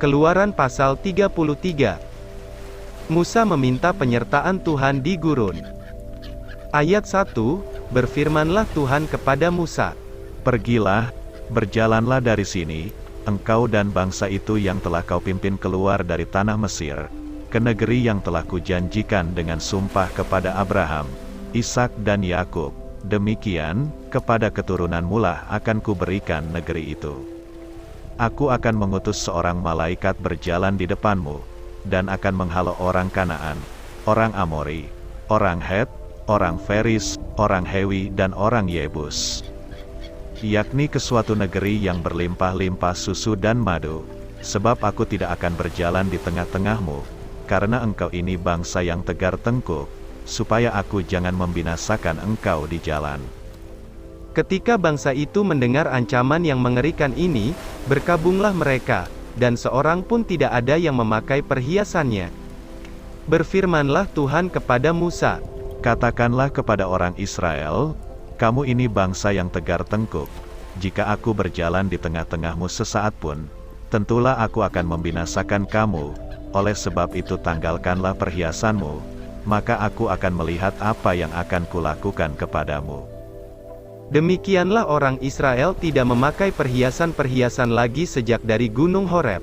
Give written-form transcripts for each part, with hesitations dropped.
Keluaran pasal 33. Musa meminta penyertaan Tuhan di gurun. Ayat 1, berfirmanlah Tuhan kepada Musa, Pergilah, berjalanlah dari sini, engkau dan bangsa itu yang telah kau pimpin keluar dari tanah Mesir, ke negeri yang telah kujanjikan dengan sumpah kepada Abraham, Ishak dan Yakub. Demikian, kepada keturunanmu lah akan kuberikan negeri itu. Aku akan mengutus seorang malaikat berjalan di depanmu, dan akan menghalau orang Kanaan, orang Amori, orang Het, orang Feris, orang Hewi dan orang Yebus, yakni ke suatu negeri yang berlimpah-limpah susu dan madu. Sebab aku tidak akan berjalan di tengah-tengahmu, karena engkau ini bangsa yang tegar tengkuk, supaya aku jangan membinasakan engkau di jalan. Ketika bangsa itu mendengar ancaman yang mengerikan ini, berkabunglah mereka, dan seorang pun tidak ada yang memakai perhiasannya. Berfirmanlah Tuhan kepada Musa, Katakanlah kepada orang Israel, kamu ini bangsa yang tegar tengkuk. Jika aku berjalan di tengah-tengahmu sesaat pun, tentulah aku akan membinasakan kamu. Oleh sebab itu tanggalkanlah perhiasanmu, maka aku akan melihat apa yang akan kulakukan kepadamu. Demikianlah orang Israel tidak memakai perhiasan-perhiasan lagi sejak dari Gunung Horeb.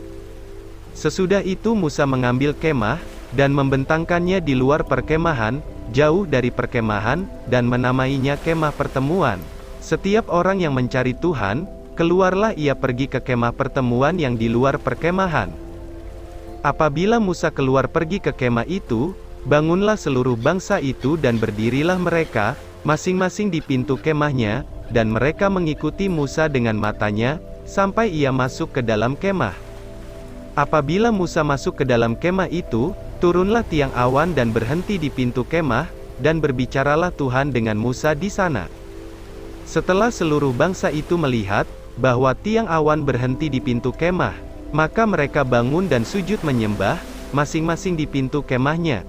Sesudah itu Musa mengambil kemah, dan membentangkannya di luar perkemahan, jauh dari perkemahan, dan menamainya kemah pertemuan. Setiap orang yang mencari Tuhan, keluarlah ia pergi ke kemah pertemuan yang di luar perkemahan. Apabila Musa keluar pergi ke kemah itu, bangunlah seluruh bangsa itu dan berdirilah mereka, masing-masing di pintu kemahnya, dan mereka mengikuti Musa dengan matanya, sampai ia masuk ke dalam kemah. Apabila Musa masuk ke dalam kemah itu, turunlah tiang awan dan berhenti di pintu kemah, dan berbicaralah Tuhan dengan Musa di sana. Setelah seluruh bangsa itu melihat, bahwa tiang awan berhenti di pintu kemah, maka mereka bangun dan sujud menyembah, masing-masing di pintu kemahnya.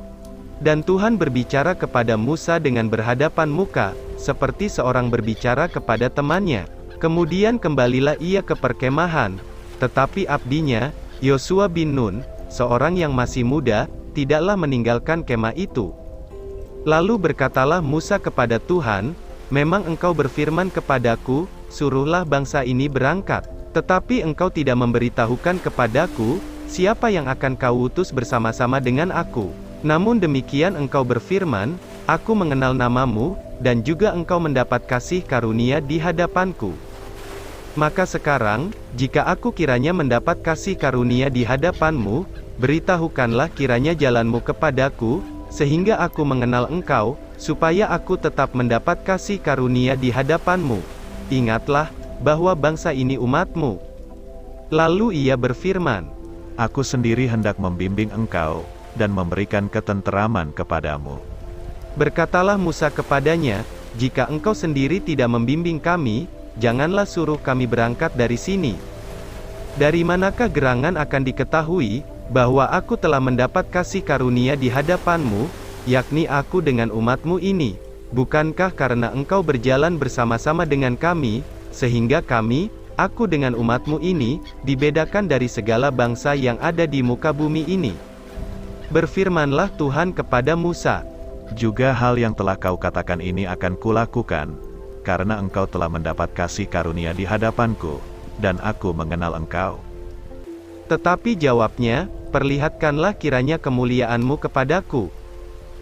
Dan Tuhan berbicara kepada Musa dengan berhadapan muka, seperti seorang berbicara kepada temannya. Kemudian kembalilah ia ke perkemahan, tetapi abdinya, Yosua bin Nun, seorang yang masih muda, tidaklah meninggalkan kemah itu. Lalu berkatalah Musa kepada Tuhan, memang engkau berfirman kepadaku, suruhlah bangsa ini berangkat. Tetapi engkau tidak memberitahukan kepadaku, siapa yang akan kau utus bersama-sama dengan aku. Namun demikian engkau berfirman, aku mengenal namamu, dan juga engkau mendapat kasih karunia di hadapanku. Maka sekarang, jika aku kiranya mendapat kasih karunia di hadapanmu, beritahukanlah kiranya jalanmu kepadaku, sehingga aku mengenal engkau, supaya aku tetap mendapat kasih karunia di hadapanmu. Ingatlah, bahwa bangsa ini umatmu. Lalu ia berfirman, Aku sendiri hendak membimbing engkau, dan memberikan ketenteraman kepadamu. Berkatalah Musa kepadanya, jika engkau sendiri tidak membimbing kami, janganlah suruh kami berangkat dari sini. Dari manakah gerangan akan diketahui, bahwa aku telah mendapat kasih karunia di hadapanmu, yakni aku dengan umatmu ini? Bukankah karena engkau berjalan bersama-sama dengan kami, sehingga kami, aku dengan umatmu ini, dibedakan dari segala bangsa yang ada di muka bumi ini? Berfirmanlah Tuhan kepada Musa, Juga hal yang telah kau katakan ini akan kulakukan, karena engkau telah mendapat kasih karunia di hadapanku, dan aku mengenal engkau. Tetapi jawabnya, perlihatkanlah kiranya kemuliaanmu kepadaku.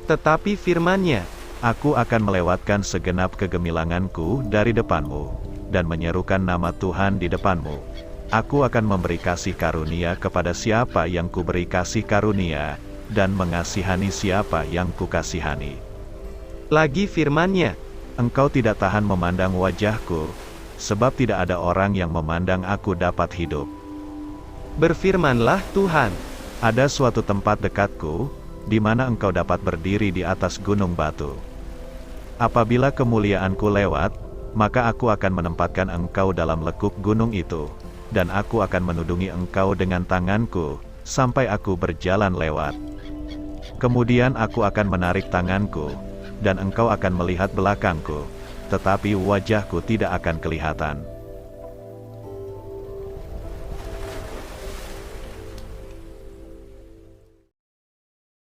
Tetapi firman-Nya, Aku akan melewatkan segenap kegemilanganku dari depanmu, dan menyerukan nama Tuhan di depanmu. Aku akan memberi kasih karunia kepada siapa yang kuberi kasih karunia, dan mengasihani siapa yang kukasihani. lagi firman-Nya, Engkau tidak tahan memandang wajahku, sebab tidak ada orang yang memandang aku dapat hidup. berfirmanlah Tuhan, Ada suatu tempat dekatku, di mana engkau dapat berdiri di atas gunung batu. Apabila kemuliaanku lewat, maka aku akan menempatkan engkau dalam lekuk gunung itu, dan aku akan menudungi engkau dengan tanganku, sampai aku berjalan lewat. Kemudian aku akan menarik tanganku, dan engkau akan melihat belakangku, tetapi wajahku tidak akan kelihatan.